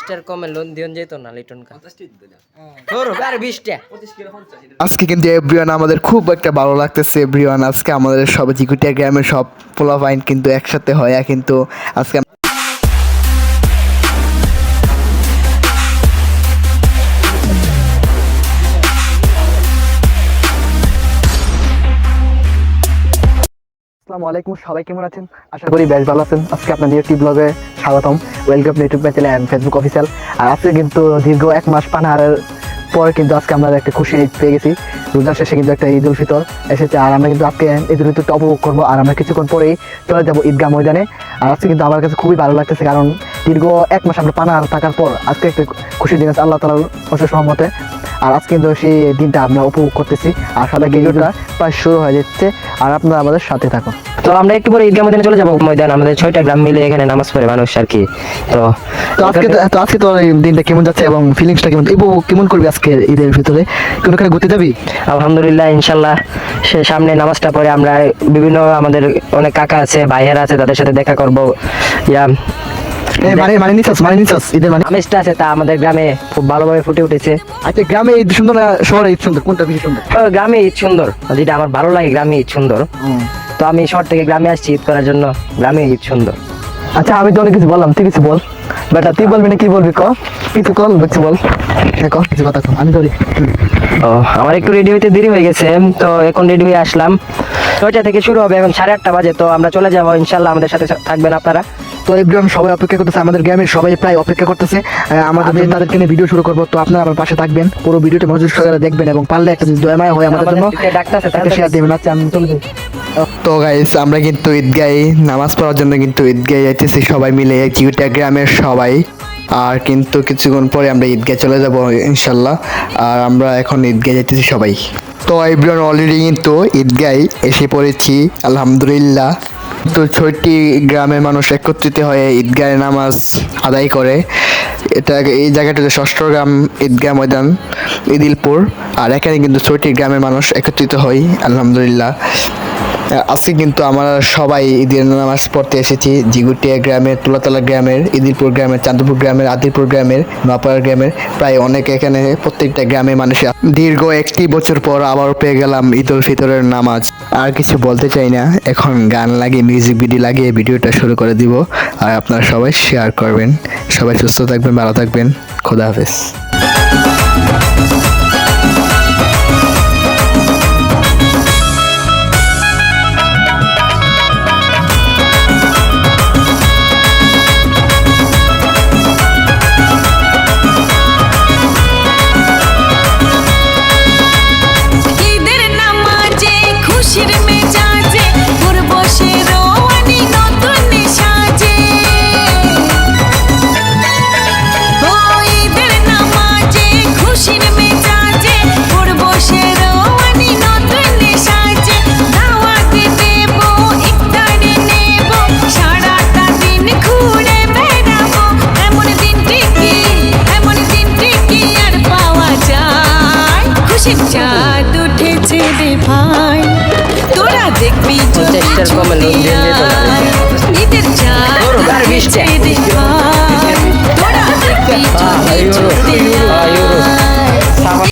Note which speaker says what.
Speaker 1: Star কমে loan দিন যেত না লিটন কা তোর আর 20 টা
Speaker 2: আজকে কিন্তু এভরিওয়ান আমাদের খুব একটা ভালো লাগতেছে এভরিওয়ান। আজকে আমাদের সব জিকুটিয়া গ্রামের সব পোলাপাইন কিন্তু একসাথে হয় কিন্তু আজকে আসসালামু আলাইকুম, সবাই কেমন আছেন? আশা করি বেশ ভালো আছেন। আজকে আপনাদের একটি ব্লগে স্বাগতম। Welcome YouTube channel and Facebook official. আর আজকে কিন্তু দীর্ঘ 1 মাস পানাহারের পর কিন্তু আজকে আমরা একটা খুশি ঈদ পেয়ে গেছি। রোজার শেষে কিন্তু একটা ঈদ উল ফিতর এসেছে, আর আমরা কিন্তু আজকে ঈদ উল ফিতরটা উপভোগ করবো। আর আমরা কিছুক্ষণ পরেই চলে যাবো ঈদগাহ ময়দানে। আর আজকে কিন্তু আমার কাছে খুবই ভালো লাগতেছে, কারণ দীর্ঘ 1 মাস আমরা পানাহার থাকার পর আজকে একটা খুশির দিন আছে আল্লাহ তাআলার অশেষ রহমতে। আর আজকে কিন্তু সেই দিনটা আমরা উপভোগ করতেছি। আর সাথে ভিডিওটা প্রায় শুরু হয়ে যাচ্ছে, আর আপনারা আমাদের সাথে থাকুন।
Speaker 1: তো আমরা একটু পরে ঈদগাহ ময়দানে চলে যাব। ময়দান আমাদের 6টা গ্রাম মিলে এখানে নামাজ পড়ে মানুষ আর কি।
Speaker 2: তো আজকে তো এই দিনটা কেমন যাচ্ছে এবং ফিলিংসটা কেমন, কেমন করবি আজকে ঈদের ভিতরে? কোনখানে ঘুরতে যাবি?
Speaker 1: আলহামদুলিল্লাহ, ইনশাআল্লাহ সে সামনে নামাজটা পড়ে আমরা বিভিন্ন আমাদের অনেক কাকা আছে, ভাইয়েরা আছে, তাদের সাথে দেখা করব। আমেজটা আছে তা আমাদের গ্রামে খুব ভালোভাবে ফুটে উঠেছে।
Speaker 2: আচ্ছা, গ্রামে ঈদ সুন্দর না শহরে ঈদ সুন্দর, কোনটা বেশি সুন্দর?
Speaker 1: গ্রামে ঈদ সুন্দর, যেটা আমার ভালো লাগে, গ্রামে ঈদ সুন্দর। তো আমি শহর থেকে গ্রামে আসছি ঈদ করার জন্য, গ্রামে ঈদ সুন্দর।
Speaker 2: আচ্ছা, আমি তো অনেক কিছু বললাম, তুই কিছু বল। বেটা তুই বলবি না, কি বলবি ক, কিছু কল কিছু বল, কিছু কথা কম, আমি ধরি।
Speaker 1: আমার একটু রেডি হইতে দেরি হয়ে গেছে, তো এখন রেডি হয়ে আসলাম। 6টা থেকে শুরু হবে, এখন 8:30 বাজে। তো আমরা চলে যাবো, ইনশাল্লাহ আমাদের সাথে থাকবেন আপনারা।
Speaker 2: তো এই গ্রাম সবাই অপেক্ষা করতেছে, আমাদের গ্রামের সবাই প্রায় অপেক্ষা করতেছে আমাদের তাদেরকে নিয়ে ভিডিও শুরু করবো। তো আপনারা আমার পাশে থাকবেন, পুরো ভিডিওটা মনোযোগ সহকারে দেখবেন এবং পারলে একটা দয়াময় হয় আমাদের জন্য একটা শেয়ার দেবেন। আচ্ছা, আমি চলে যাই। তো গাইস, আমরা কিন্তু ঈদগাহে নামাজ পড়ার জন্য কিন্তু ঈদগাহে যাইতেছি সবাই মিলে, জিকুটিয়া গ্রামের সবাই। আর কিন্তু কিছুক্ষণ পরে আমরা ঈদগাহে চলে যাব ইনশাল্লাহ। আর আমরা এখন ঈদগাহে যাইতেছি সবাই। তো এভরিওয়ান অলরেডি কিন্তু ঈদগাহে এসে পড়েছি আলহামদুলিল্লাহ। তো 6টি গ্রামের মানুষ একত্রিত হয়ে ঈদগাহে নামাজ আদায় করে। এই জায়গাটাতে 6ষ্ঠ গ্রাম ঈদগাহ ময়দান ইদিলপুর। আর এখানে কিন্তু 6টি গ্রামের মানুষ একত্রিত হয় আলহামদুলিল্লাহ। আজকে কিন্তু আমরা সবাই ঈদের নামাজ পড়তে এসেছি জিকুটিয়া গ্রামের, তুলাতলা গ্রামের, ইদিলপুর গ্রামের, চাঁদপুর গ্রামের, আদিপুর গ্রামের, নোয়াপাড়া গ্রামের, প্রায় অনেক এখানে প্রত্যেকটা গ্রামের মানুষের দীর্ঘ 1টি বছর পর আবারও পেয়ে গেলাম ঈদ উল ফিতরের নামাজ। আর কিছু বলতে চাই না, এখন গান লাগিয়ে মিউজিক ভিডিও লাগিয়ে ভিডিওটা শুরু করে দিব। আর আপনারা সবাই শেয়ার করবেন। সবাই সুস্থ থাকবেন, ভালো থাকবেন, খোদা হাফেজ।
Speaker 3: চাঁদ উঠেছে রে ভাই, তোরা দেখবি যদি ঈদের চাঁদ উঠেছে রে ভাই, তোরা দেখবি যদি